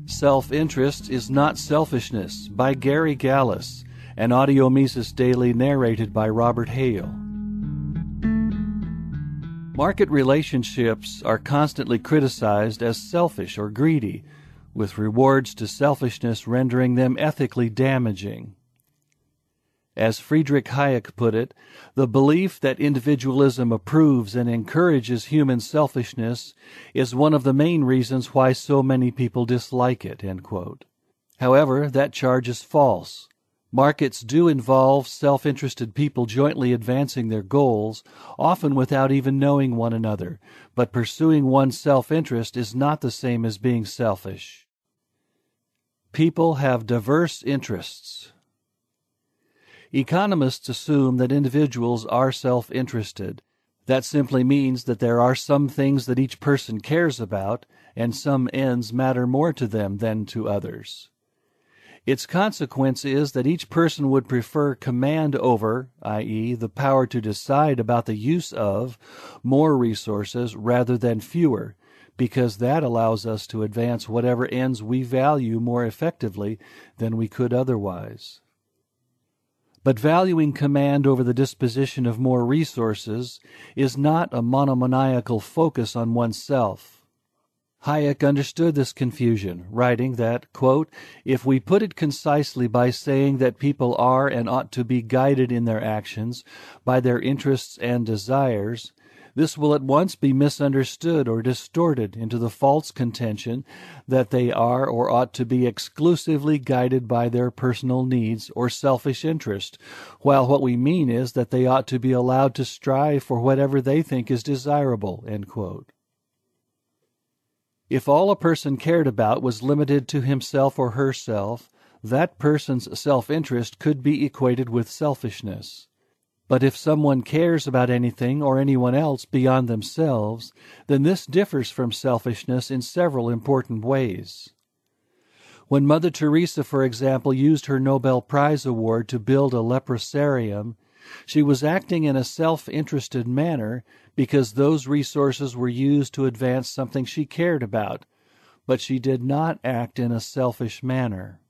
Self-Interest is Not Selfishness by Gary Gallus, an audio Mises Daily narrated by Robert Hale. Market relationships are constantly criticized as selfish or greedy, with rewards to selfishness rendering them ethically damaging. As Friedrich Hayek put it, the belief that individualism approves and encourages human selfishness is one of the main reasons why so many people dislike it. End quote. However, that charge is false. Markets do involve self-interested people jointly advancing their goals, often without even knowing one another, but pursuing one's self-interest is not the same as being selfish. People have diverse interests. Economists assume that individuals are self-interested. That simply means that there are some things that each person cares about, and some ends matter more to them than to others. Its consequence is that each person would prefer command over, i.e., the power to decide about the use of, more resources rather than fewer, because that allows us to advance whatever ends we value more effectively than we could otherwise. But valuing command over the disposition of more resources is not a monomaniacal focus on oneself. Hayek understood this confusion, writing that, quote, "If we put it concisely by saying that people are and ought to be guided in their actions by their interests and desires, this will at once be misunderstood or distorted into the false contention that they are or ought to be exclusively guided by their personal needs or selfish interest, while what we mean is that they ought to be allowed to strive for whatever they think is desirable." End quote. If all a person cared about was limited to himself or herself, that person's self-interest could be equated with selfishness. But if someone cares about anything or anyone else beyond themselves, then this differs from selfishness in several important ways. When Mother Teresa, for example, used her Nobel Prize award to build a leprosarium, she was acting in a self-interested manner because those resources were used to advance something she cared about, but she did not act in a selfish manner.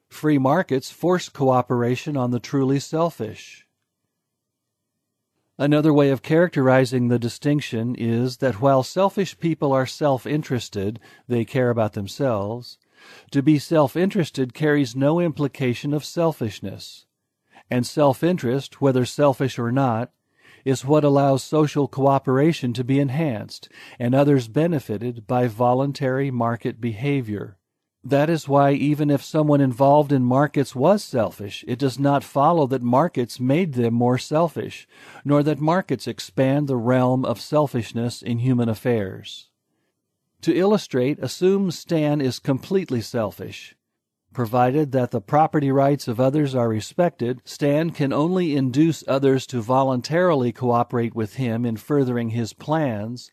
Free markets force cooperation on the truly selfish. Another way of characterizing the distinction is that while selfish people are self-interested, they care about themselves, to be self-interested carries no implication of selfishness. And self-interest, whether selfish or not, is what allows social cooperation to be enhanced and others benefited by voluntary market behavior. That is why even if someone involved in markets was selfish, it does not follow that markets made them more selfish, nor that markets expand the realm of selfishness in human affairs. To illustrate, assume Stan is completely selfish. Provided that the property rights of others are respected, Stan can only induce others to voluntarily cooperate with him in furthering his plans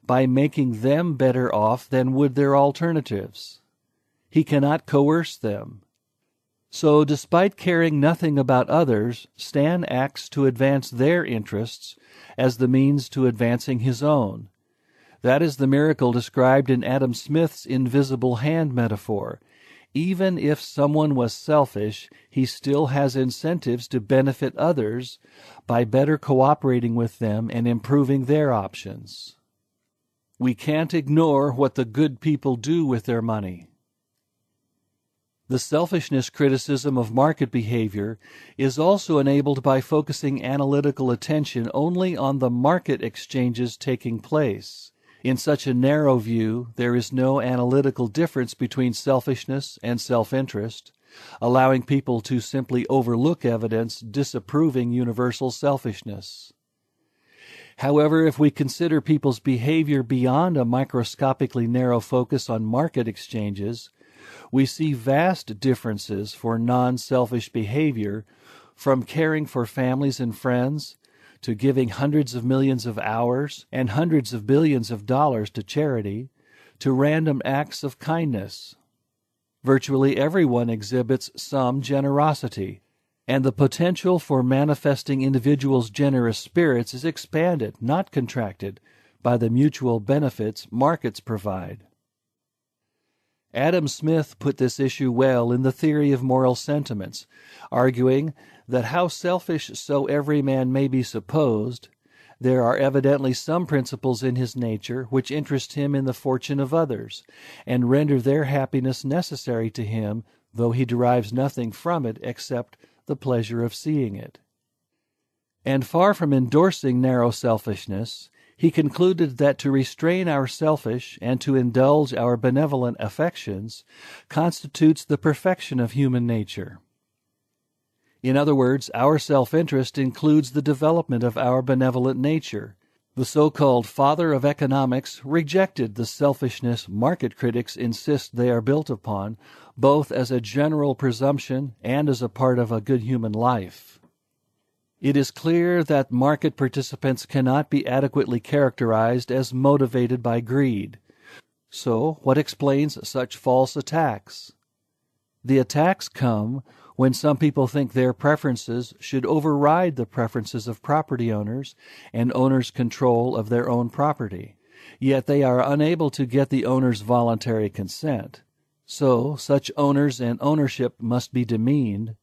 by making them better off than would their alternatives. He cannot coerce them. So, despite caring nothing about others, Stan acts to advance their interests as the means to advancing his own. That is the miracle described in Adam Smith's invisible hand metaphor. Even if someone was selfish, he still has incentives to benefit others by better cooperating with them and improving their options. We can't ignore what the good people do with their money. The selfishness criticism of market behavior is also enabled by focusing analytical attention only on the market exchanges taking place. In such a narrow view, there is no analytical difference between selfishness and self-interest, allowing people to simply overlook evidence disapproving universal selfishness. However, if we consider people's behavior beyond a microscopically narrow focus on market exchanges, we see vast differences for non-selfish behavior, from caring for families and friends, to giving hundreds of millions of hours and hundreds of billions of dollars to charity, to random acts of kindness. Virtually everyone exhibits some generosity. and the potential for manifesting individuals' generous spirits is expanded, not contracted, by the mutual benefits markets provide. Adam Smith put this issue well in the Theory of Moral Sentiments, arguing that how selfish so every man may be supposed, there are evidently some principles in his nature which interest him in the fortune of others, and render their happiness necessary to him, though he derives nothing from it except the pleasure of seeing it. And far from endorsing narrow selfishness, he concluded that to restrain our selfish and to indulge our benevolent affections constitutes the perfection of human nature. In other words, our self-interest includes the development of our benevolent nature. The so-called father of economics rejected the selfishness market critics insist they are built upon, both as a general presumption and as a part of a good human life. It is clear that market participants cannot be adequately characterized as motivated by greed. So, what explains such false attacks? The attacks come when some people think their preferences should override the preferences of property owners and owners' control of their own property, yet they are unable to get the owner's voluntary consent. So, such owners and ownership must be demeaned,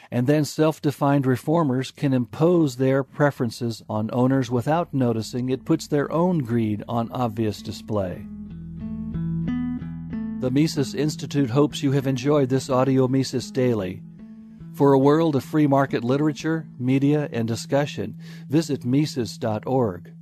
and then self-defined reformers can impose their preferences on owners without noticing it puts their own greed on obvious display. The Mises Institute hopes you have enjoyed this audio Mises Daily. For a world of free market literature, media, and discussion, visit Mises.org.